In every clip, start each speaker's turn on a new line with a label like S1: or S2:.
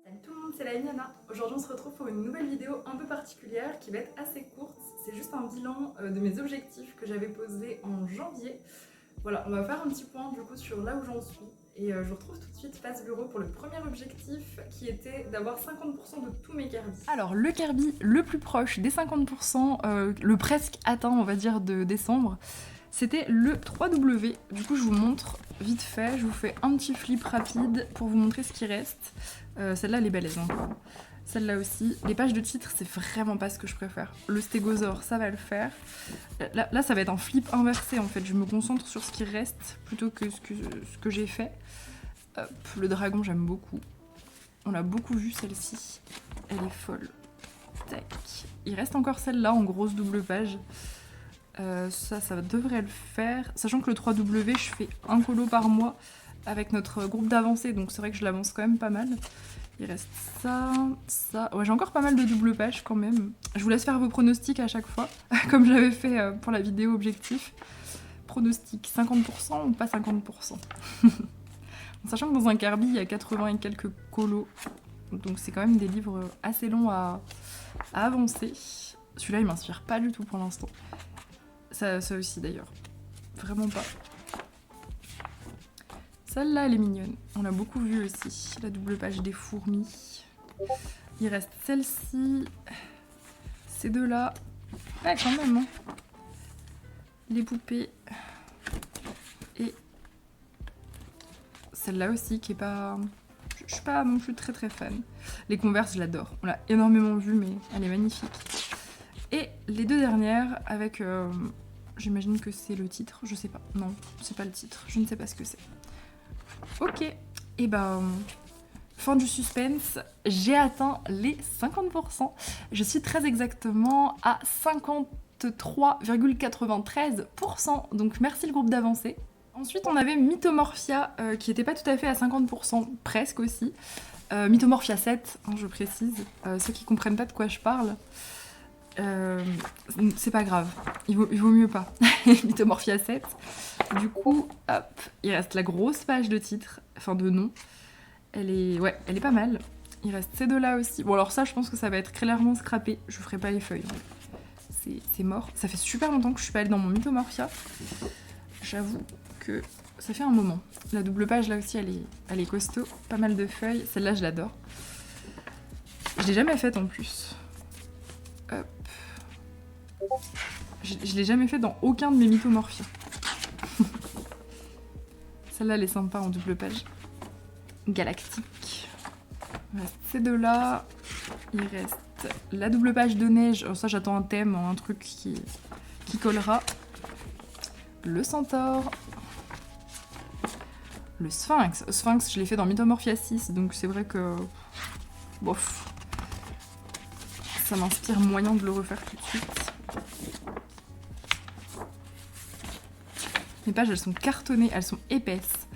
S1: Salut tout le monde, c'est la Emiana. Aujourd'hui on se retrouve pour une nouvelle vidéo un peu particulière qui va être assez courte. C'est juste un bilan de mes objectifs que j'avais posés en janvier. Voilà, on va faire un petit point du coup sur là où j'en suis. Et je vous retrouve tout de suite face bureau pour le premier objectif qui était d'avoir 50% de tous mes Kirby. Alors le Kirby le plus proche des 50%, le presque atteint on va dire de décembre, c'était le 3W. Du coup je vous montre vite fait, je vous fais un petit flip rapide pour vous montrer ce qui reste. Celle-là elle est balèze encore. Celle-là aussi. Les pages de titres, c'est vraiment pas ce que je préfère. Le stégosaure, ça va le faire. Là, ça va être un flip inversé en fait. Je me concentre sur ce qui reste plutôt que ce que j'ai fait. Hop, le dragon, j'aime beaucoup. On l'a beaucoup vu celle-ci. Elle est folle. Tac. Il reste encore celle-là en grosse double page. Ça devrait le faire. Sachant que le 3W, je fais un colo par mois avec notre groupe d'avancée, donc c'est vrai que je l'avance quand même pas mal. Il reste ça, ça. Ouais, j'ai encore pas mal de double pages quand même. Je vous laisse faire vos pronostics à chaque fois, comme j'avais fait pour la vidéo objectif. Pronostic, 50% ou pas 50%. Sachant que dans un Kirby, il y a 80 et quelques colos. Donc c'est quand même des livres assez longs à avancer. Celui-là, il m'inspire pas du tout pour l'instant. Ça aussi d'ailleurs. Vraiment pas. Celle-là, elle est mignonne. On l'a beaucoup vue aussi. La double page des fourmis. Il reste celle-ci. Ces deux-là. Ouais, quand même. Hein. Les poupées. Et celle-là aussi, qui est pas... Je suis pas non plus très très fan. Les Converse, je l'adore. On l'a énormément vue, mais elle est magnifique. Et les deux dernières, avec... j'imagine que c'est le titre. Je sais pas. Non, c'est pas le titre. Je ne sais pas ce que c'est. Ok, et ben, fin du suspense, j'ai atteint les 50%. Je suis très exactement à 53,93%, donc merci le groupe d'avancée. Ensuite, on avait Mythomorphia, qui n'était pas tout à fait à 50%, presque aussi. Mythomorphia 7, hein, je précise, ceux qui comprennent pas de quoi je parle. C'est pas grave, il vaut mieux pas. Mythomorphia 7. Du coup, hop, il reste la grosse page de titre, enfin de nom. Elle est pas mal. Il reste ces deux-là aussi. Bon alors ça, je pense que ça va être clairement scrappé. Je ferai pas les feuilles. C'est mort. Ça fait super longtemps que je suis pas allée dans mon Mythomorphia. J'avoue que ça fait un moment. La double page là aussi, elle est costaud. Pas mal de feuilles. Celle-là, je l'adore. Je l'ai jamais faite en plus. Hop. Je l'ai jamais fait dans aucun de mes Mythomorphia. Celle-là, elle est sympa en double page. Galactique. Il reste ces deux-là. Il reste la double page de neige. Oh, ça, j'attends un thème, un truc qui collera. Le centaure. Le sphinx. Sphinx, je l'ai fait dans Mythomorphia 6, donc c'est vrai que... Bof. Ça m'inspire moyen de le refaire tout de suite. Les pages, elles sont cartonnées, elles sont épaisses.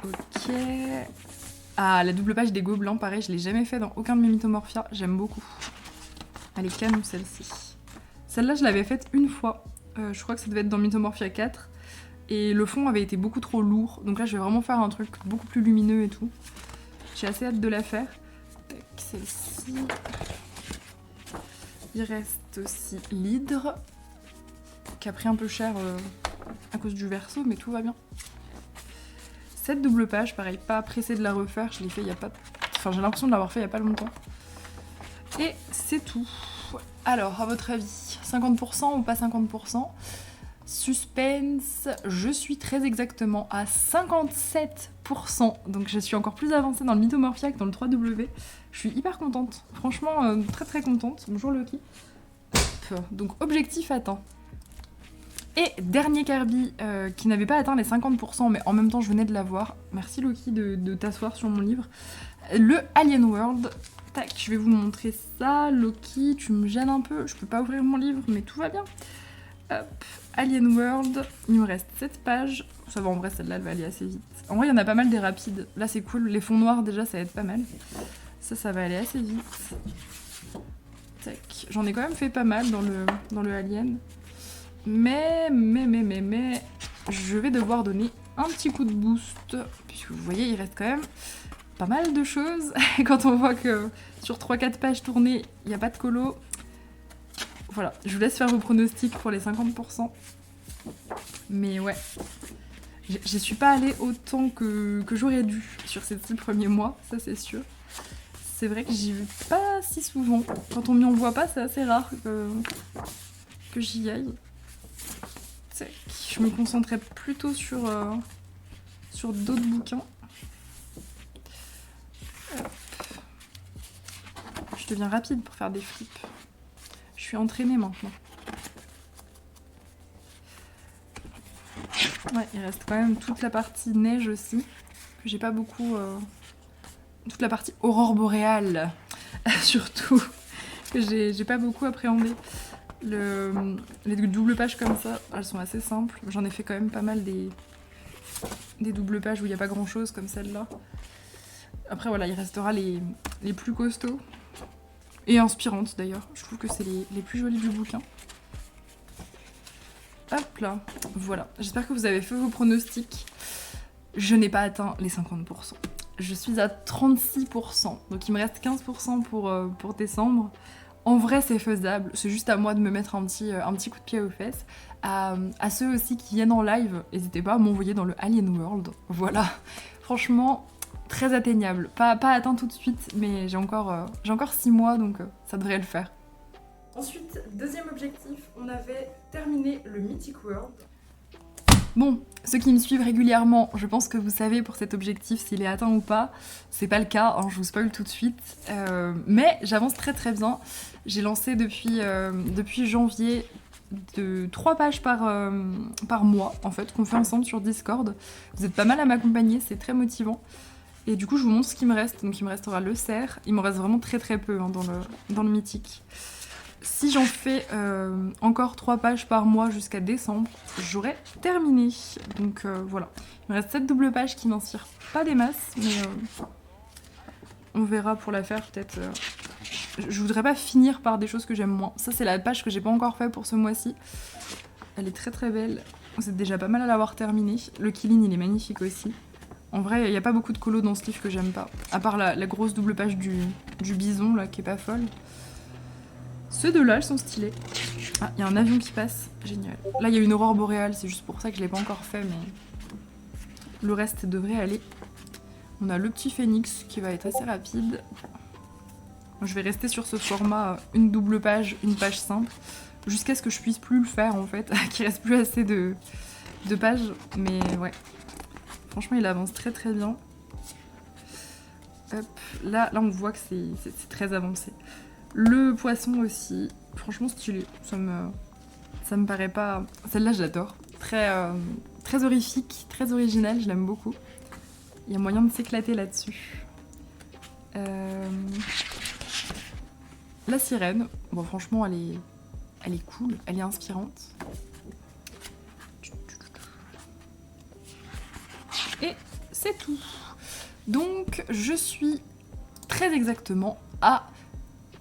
S1: Ok. Ah, la double page des gobelins, pareil, je l'ai jamais fait dans aucun de mes Mythomorphia. J'aime beaucoup. Elle est canon, celle-ci. Celle-là, je l'avais faite une fois. Je crois que ça devait être dans Mythomorphia 4. Et le fond avait été beaucoup trop lourd. Donc là, je vais vraiment faire un truc beaucoup plus lumineux et tout. J'ai assez hâte de la faire. Tac, celle-ci. Il reste aussi l'hydre, qui a pris un peu cher à cause du verso, mais tout va bien. Cette double page, pareil, pas pressée de la refaire, je l'ai fait il y a pas... Enfin, j'ai l'impression de l'avoir fait il y a pas longtemps. Et c'est tout. Alors, à votre avis, 50% ou pas 50%? Suspense, je suis très exactement à 57%, donc je suis encore plus avancée dans le Mythomorphia que dans le 3W. Je suis hyper contente, franchement très très contente. Bonjour Loki. Hop. Donc objectif atteint. Et dernier Kirby qui n'avait pas atteint les 50%, mais en même temps je venais de l'avoir. Merci Loki de t'asseoir sur mon livre. Le Alien World. Tac, je vais vous montrer ça. Loki, tu me gênes un peu, je peux pas ouvrir mon livre, mais tout va bien. Hop, Alien World, il me reste 7 pages. Ça va, en vrai, celle-là, elle va aller assez vite. En vrai, il y en a pas mal des rapides. Là, c'est cool. Les fonds noirs, déjà, ça va être pas mal. Ça va aller assez vite. Tac. J'en ai quand même fait pas mal dans le Alien. Mais, je vais devoir donner un petit coup de boost. Puisque vous voyez, il reste quand même pas mal de choses. Quand on voit que sur 3-4 pages tournées, il n'y a pas de colo. Voilà, je vous laisse faire vos pronostics pour les 50%. Mais ouais, j'y suis pas allée autant que j'aurais dû sur ces 6 premiers mois, ça c'est sûr. C'est vrai que j'y vais pas si souvent. Quand on m'y envoie pas, c'est assez rare que j'y aille. Je me concentrais plutôt sur d'autres bouquins. Hop. Je deviens rapide pour faire des flips. Je suis entraînée maintenant. Ouais, il reste quand même toute la partie neige aussi, que j'ai pas beaucoup... toute la partie aurore boréale, surtout, que j'ai pas beaucoup appréhendé. Les doubles pages comme ça, elles sont assez simples. J'en ai fait quand même pas mal des doubles pages où il n'y a pas grand chose comme celle-là. Après voilà, il restera les plus costauds et inspirantes d'ailleurs. Je trouve que c'est les plus jolis du bouquin. Hop là, voilà. J'espère que vous avez fait vos pronostics. Je n'ai pas atteint les 50%. Je suis à 36%, donc il me reste 15% pour décembre. En vrai, c'est faisable, c'est juste à moi de me mettre un petit coup de pied aux fesses. À ceux aussi qui viennent en live, n'hésitez pas à m'envoyer dans le Alien World. Voilà, franchement, très atteignable. Pas atteint tout de suite, mais j'ai encore 6 mois, donc ça devrait le faire. Ensuite, deuxième objectif, on avait terminé le Mythic World. Bon, ceux qui me suivent régulièrement, je pense que vous savez pour cet objectif s'il est atteint ou pas. C'est pas le cas, hein, je vous spoil tout de suite. Mais j'avance très très bien. J'ai lancé depuis janvier 3 pages par mois, en fait, qu'on fait ensemble sur Discord. Vous êtes pas mal à m'accompagner, c'est très motivant. Et du coup, je vous montre ce qui me reste. Donc il me restera le cerf. Il m'en reste vraiment très très peu hein, dans le mythique. Si j'en fais encore 3 pages par mois jusqu'à décembre, j'aurai terminé. Donc voilà. Il me reste 7 doubles pages qui n'inspirent pas des masses, mais on verra pour la faire peut-être. Je voudrais pas finir par des choses que j'aime moins. Ça, c'est la page que j'ai pas encore fait pour ce mois-ci. Elle est très très belle. C'est déjà pas mal à l'avoir terminée. Le Killing, il est magnifique aussi. En vrai, il n'y a pas beaucoup de colos dans ce livre que j'aime pas. À part la grosse double page du bison, là, qui est pas folle. Ceux de là, elles sont stylés. Ah, il y a un avion qui passe. Génial. Là, il y a une aurore boréale. C'est juste pour ça que je l'ai pas encore fait, mais le reste devrait aller. On a le petit phénix qui va être assez rapide. Je vais rester sur ce format, une double page, une page simple, jusqu'à ce que je puisse plus le faire, en fait, qu'il reste plus assez de pages. Mais ouais, franchement, il avance très très bien. Hop. Là, on voit que c'est très avancé. Le poisson aussi, franchement stylé, ça me paraît pas... Celle-là j'adore, très horrifique, très originale, je l'aime beaucoup. Il y a moyen de s'éclater là-dessus. La sirène, bon franchement elle est cool, elle est inspirante. Et c'est tout. Donc je suis très exactement à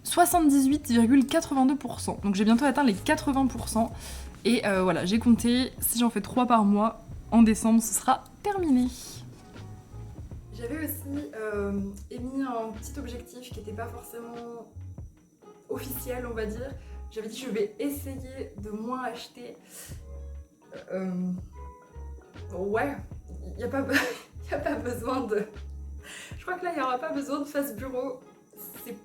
S1: 78,82%. Donc j'ai bientôt atteint les 80%. Et voilà, j'ai compté, si j'en fais 3 par mois, en décembre, ce sera terminé. J'avais aussi émis un petit objectif qui n'était pas forcément officiel, on va dire. J'avais dit je vais essayer de moins acheter. Ouais, il n'y a pas besoin de... Je crois que là, il n'y aura pas besoin de face bureau. C'est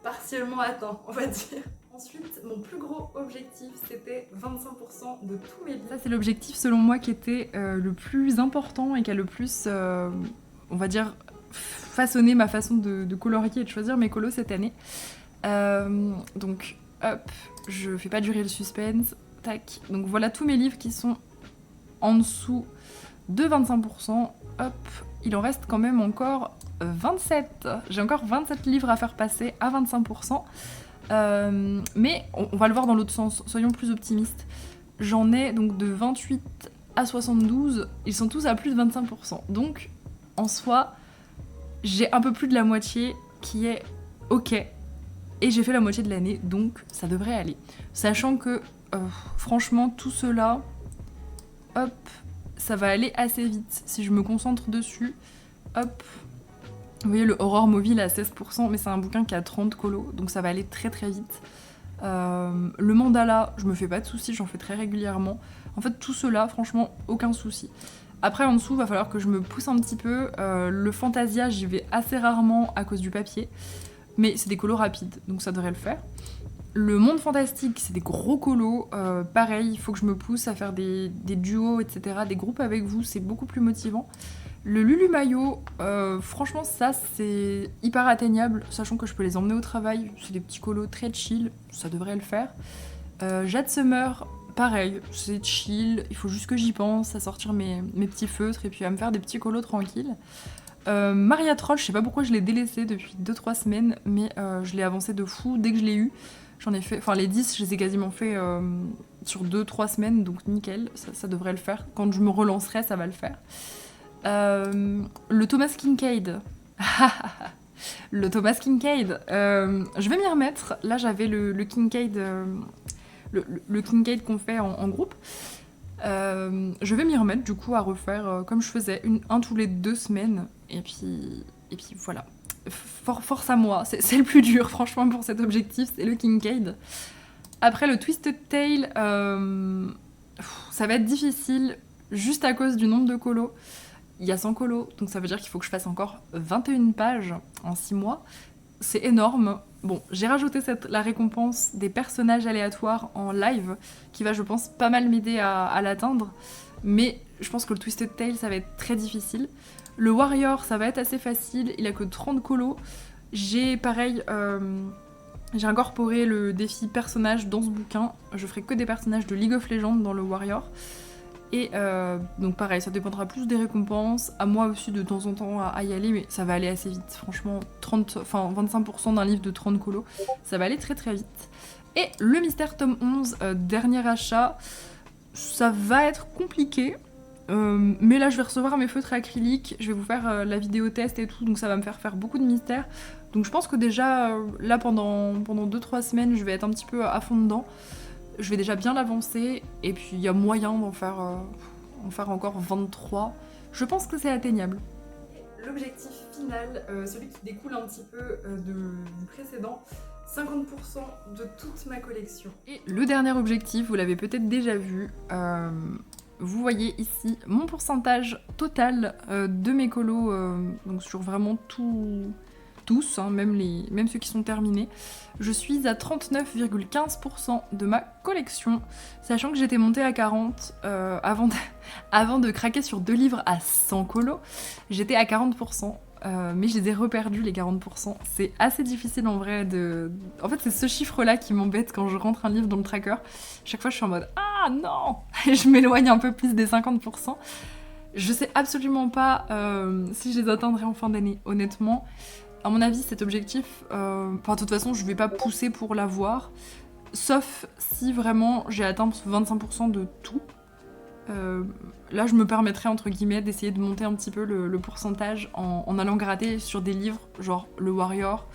S1: partiellement atteint, on va dire. Ensuite, mon plus gros objectif, c'était 25% de tous mes livres. Ça, c'est l'objectif, selon moi, qui était le plus important et qui a le plus, on va dire, façonné ma façon de colorier et de choisir mes colos cette année. Donc, hop, je fais pas durer le suspense. Tac. Donc, voilà tous mes livres qui sont en dessous de 25%. Hop, il en reste quand même encore 27. J'ai encore 27 livres à faire passer à 25%. Mais on va le voir dans l'autre sens, soyons plus optimistes. J'en ai donc de 28 à 72, ils sont tous à plus de 25%. Donc, en soi, j'ai un peu plus de la moitié qui est ok. Et j'ai fait la moitié de l'année, donc ça devrait aller. Sachant que, franchement, tout cela, hop, ça va aller assez vite. Si je me concentre dessus, hop, Vous voyez, le Horror Movie, il est à 16%, mais c'est un bouquin qui a 30 colos, donc ça va aller très très vite. Le mandala, je me fais pas de soucis, j'en fais très régulièrement. En fait, tout cela, franchement, aucun souci. Après, en dessous, va falloir que je me pousse un petit peu. Le Fantasia, j'y vais assez rarement à cause du papier, mais c'est des colos rapides, donc ça devrait le faire. Le Monde Fantastique, c'est des gros colos. Pareil, il faut que je me pousse à faire des duos, etc., des groupes avec vous, c'est beaucoup plus motivant. Le Lulu Mayo, franchement, ça c'est hyper atteignable, sachant que je peux les emmener au travail. C'est des petits colos très chill, ça devrait le faire. Jade Summer, pareil, c'est chill, il faut juste que j'y pense, à sortir mes petits feutres et puis à me faire des petits colos tranquilles. Maria Troll, je sais pas pourquoi je l'ai délaissé depuis 2-3 semaines, mais je l'ai avancé de fou dès que je l'ai eu. J'en ai fait, enfin les 10, je les ai quasiment fait sur 2-3 semaines, donc nickel, ça devrait le faire. Quand je me relancerai, ça va le faire. Le Thomas Kincaid. Le Thomas Kincaid. Je vais m'y remettre. Là, j'avais le Kincaid, le Kincaid qu'on fait en groupe. Je vais m'y remettre du coup à refaire comme je faisais, un tous les 2 semaines. Et puis voilà. Force à moi. C'est le plus dur, franchement, pour cet objectif. C'est le Kincaid. Après, le Twisted Tail, ça va être difficile juste à cause du nombre de colos. Il y a 100 colos, donc ça veut dire qu'il faut que je fasse encore 21 pages en 6 mois. C'est énorme. Bon, j'ai rajouté la récompense des personnages aléatoires en live, qui va, je pense, pas mal m'aider à l'atteindre. Mais je pense que le Twisted Tail, ça va être très difficile. Le Warrior, ça va être assez facile, il a que 30 colos. J'ai, pareil, j'ai incorporé le défi personnage dans ce bouquin. Je ferai que des personnages de League of Legends dans le Warrior. Et donc pareil, ça dépendra plus des récompenses, à moi aussi de temps en temps à y aller, mais ça va aller assez vite, franchement, 25% d'un livre de 30 colos, ça va aller très très vite. Et le Mystère tome 11, dernier achat, ça va être compliqué, mais là je vais recevoir mes feutres acryliques, je vais vous faire la vidéo test et tout, donc ça va me faire beaucoup de mystères. Donc je pense que déjà, là pendant 2-3 semaines, je vais être un petit peu à fond dedans. Je vais déjà bien l'avancer, et puis il y a moyen d'en faire, encore 23. Je pense que c'est atteignable. L'objectif final, celui qui découle un petit peu du précédent, 50% de toute ma collection. Et le dernier objectif, vous l'avez peut-être déjà vu, vous voyez ici mon pourcentage total de mes colos, donc sur vraiment tous, hein, même ceux qui sont terminés. Je suis à 39,15% de ma collection, sachant que j'étais montée à 40 avant de craquer sur 2 livres à 100 colos. J'étais à 40%, mais je les ai reperdus les 40%. C'est assez difficile en vrai de... En fait, c'est ce chiffre-là qui m'embête quand je rentre un livre dans le tracker. Chaque fois, je suis en mode « Ah non !» Et je m'éloigne un peu plus des 50%. Je sais absolument pas si je les atteindrai en fin d'année, honnêtement. À mon avis, cet objectif, de toute façon, je vais pas pousser pour l'avoir, sauf si vraiment j'ai atteint 25% de tout. Là, je me permettrais, entre guillemets, d'essayer de monter un petit peu le pourcentage en allant gratter sur des livres, genre le Warrior,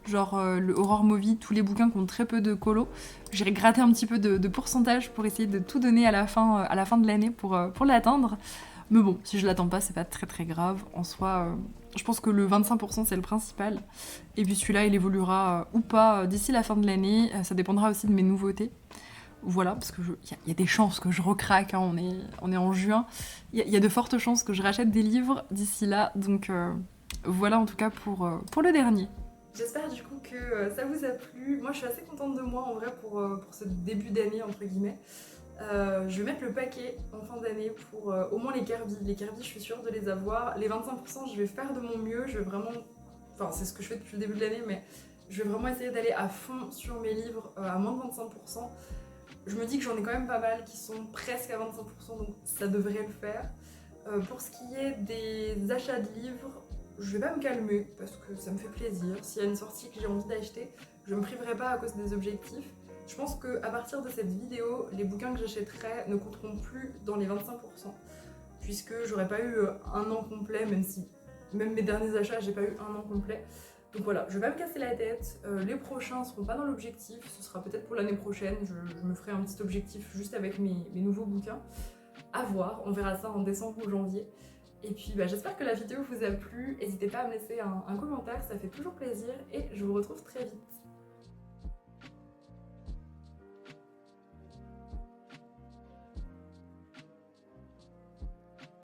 S1: genre le Horror Movie, tous les bouquins qui ont très peu de colos. J'irai gratter un petit peu de pourcentage pour essayer de tout donner à la fin de l'année pour l'atteindre. Mais bon, si je l'attends pas, c'est pas très très grave. En soi, je pense que le 25% c'est le principal. Et puis celui-là, il évoluera ou pas d'ici la fin de l'année. Ça dépendra aussi de mes nouveautés. Voilà, parce que y a des chances que je recraque, hein, on est en juin. Il y a de fortes chances que je rachète des livres d'ici là. Donc voilà en tout cas pour le dernier. J'espère du coup que ça vous a plu. Moi je suis assez contente de moi en vrai pour ce début d'année entre guillemets. Je vais mettre le paquet en fin d'année pour au moins les Kirby. Les Kirby, je suis sûre de les avoir. Les 25%, je vais faire de mon mieux. Je vais vraiment... Enfin, c'est ce que je fais depuis le début de l'année, mais je vais vraiment essayer d'aller à fond sur mes livres à moins de 25%. Je me dis que j'en ai quand même pas mal qui sont presque à 25%, donc ça devrait le faire. Pour ce qui est des achats de livres, je vais pas me calmer parce que ça me fait plaisir. S'il y a une sortie que j'ai envie d'acheter, je me priverai pas à cause des objectifs. Je pense qu'à partir de cette vidéo, les bouquins que j'achèterai ne compteront plus dans les 25%, puisque j'aurais pas eu un an complet, même mes derniers achats, j'ai pas eu un an complet. Donc voilà, je vais pas me casser la tête, les prochains seront pas dans l'objectif, ce sera peut-être pour l'année prochaine, je me ferai un petit objectif juste avec mes nouveaux bouquins. À voir, on verra ça en décembre ou janvier. Et puis j'espère que la vidéo vous a plu, n'hésitez pas à me laisser un commentaire, ça fait toujours plaisir et je vous retrouve très vite.